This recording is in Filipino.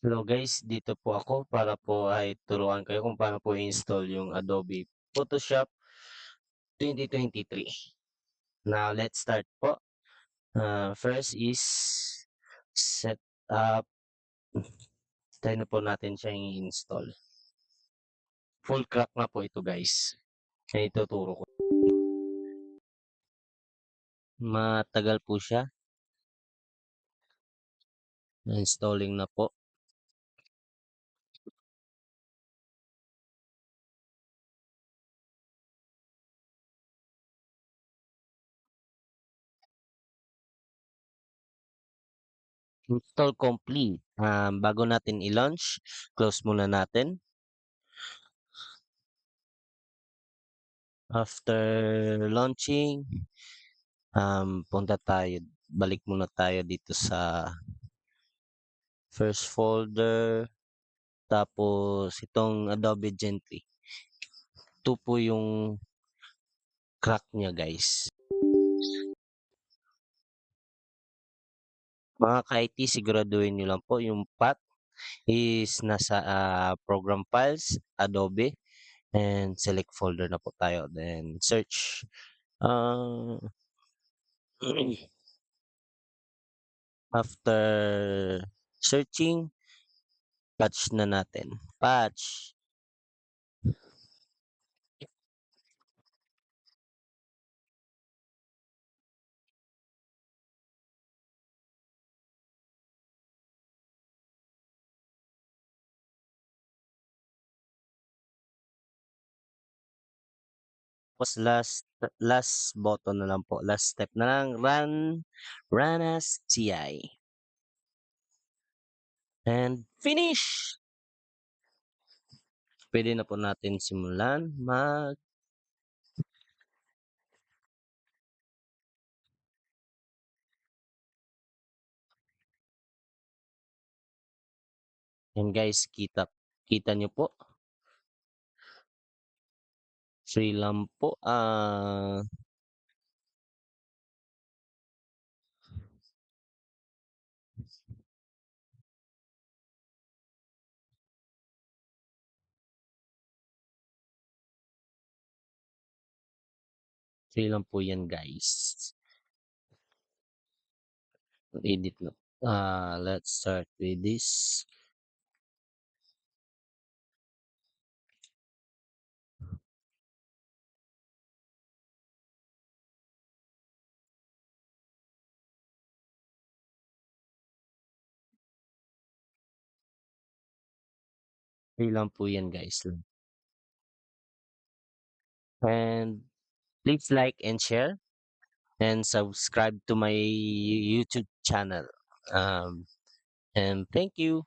Hello guys, dito po ako para po ay turuan kayo kung paano po i-install yung Adobe Photoshop 2023. Now, let's start po. First is set up. Try na po natin siya i-install. Full crack na po ito guys. Kaya ituturo ko. Matagal po siya. Installing na po. Install complete. Bago natin i-launch, close muna natin. After launching, balik muna tayo dito sa first folder, tapos itong Adobe Gently. Ito po yung crack niya guys. Mga ka-IT, siguraduhin nyo lang po yung path is nasa program files, Adobe, and select folder na po tayo. Then search. After searching, patch na natin. Patch. Tapos last button na lang po. Last step na lang. Run as TI. And finish! Pwede na po natin simulan Yan guys, kita nyo po. Free lang po. Free lang po yan guys. Edit na. Let's start with this. Free lang po yan guys. And please like and share and subscribe to my YouTube channel. And thank you.